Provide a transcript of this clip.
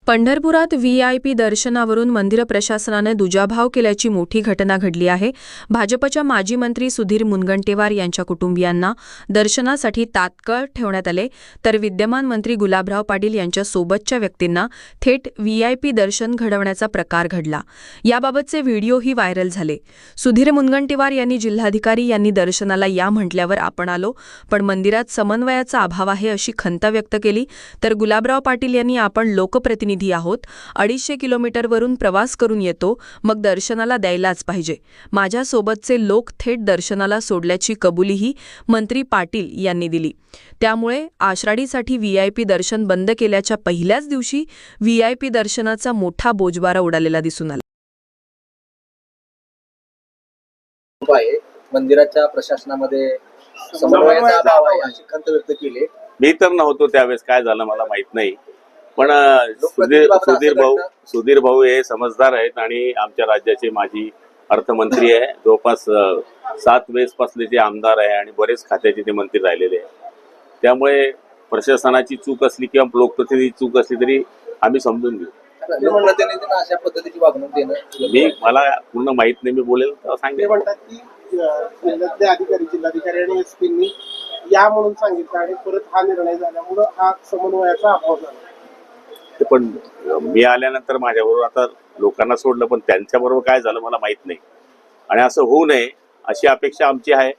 पंढरपुरात व्हीआयपी दर्शनावरून मंदिर प्रशासनाने दुजाभाव केल्याची मोठी घटना घडली आहे। भाजपच्या माजी मंत्री सुधीर मुनगंटीवार यांच्या कुटुंबियांना दर्शनासाठी तात्काळ ठेवण्यात आले, तर विद्यमान मंत्री गुलाबराव पाटील यांच्या सोबतच्या व्यक्तींना थेट व्हीआयपी दर्शन घडवण्याचा प्रकार घडला। याबाबतचे व्हिडिओही व्हायरल झाले। सुधीर मुनगंटीवार यांनी जिल्हाधिकारी यांनी दर्शनाला या म्हटल्यावर आपण आलो, पण मंदिरात समन्वयाचा अभाव आहे अशी खंत व्यक्त केली। तर गुलाबराव पाटील यांनी आपण लोकप्रतिनिधी आहोत, 250 किलोमीटरवरून प्रवास करून येतो, मग दर्शनाला द्यायलाच पाहिजे। माझ्या सोबतचे लोक थेट दर्शनाला सोडल्याची कबुलीही मंत्री पाटील यांनी दिली। त्यामुळे आषाढीसाठी व्हीआयपी दर्शन बंद केल्याच्या पहिल्याच दिवशी व्हीआयपी दर्शनाचा मोठा बोजवारा उडालेला दिसून आला। मंदिराच्या प्रशासनामध्ये समन्वयाचा अभाव आहे अशी खंत व्यक्त केली। मी तर नव्हतो त्यावेळेस, काय झालं मला माहित नाही, पण सुधीर भाऊ हे समजदार आहेत आणि आमच्या राज्याचे माजी अर्थमंत्री आहे, जवळपास 7 वेळेस पासले ते आमदार आहे आणि बरेच खात्याचे ते मंत्री राहिलेले आहे। त्यामुळे प्रशासनाची चूक असली किंवा लोकप्रतिनिधी चूक असली तरी आम्ही समजून घेऊ। अशा पद्धतीची वागणूक देणं मला पूर्ण माहित नाही, मी बोलेल तर सांगेल। म्हणतात की जिल्हाधिकारी आणि एसपींनी या म्हणून सांगितलं आणि परत हा निर्णय झाल्यामुळे हा समन्वयाचा अभाव झाला। पण मी आल्यानंतर माझ्याबरोबर आता लोकांना सोडलं, पण त्यांच्याबरोबर काय झालं मला माहित नाही आणि असं होऊ नये अशी अपेक्षा आमची आहे।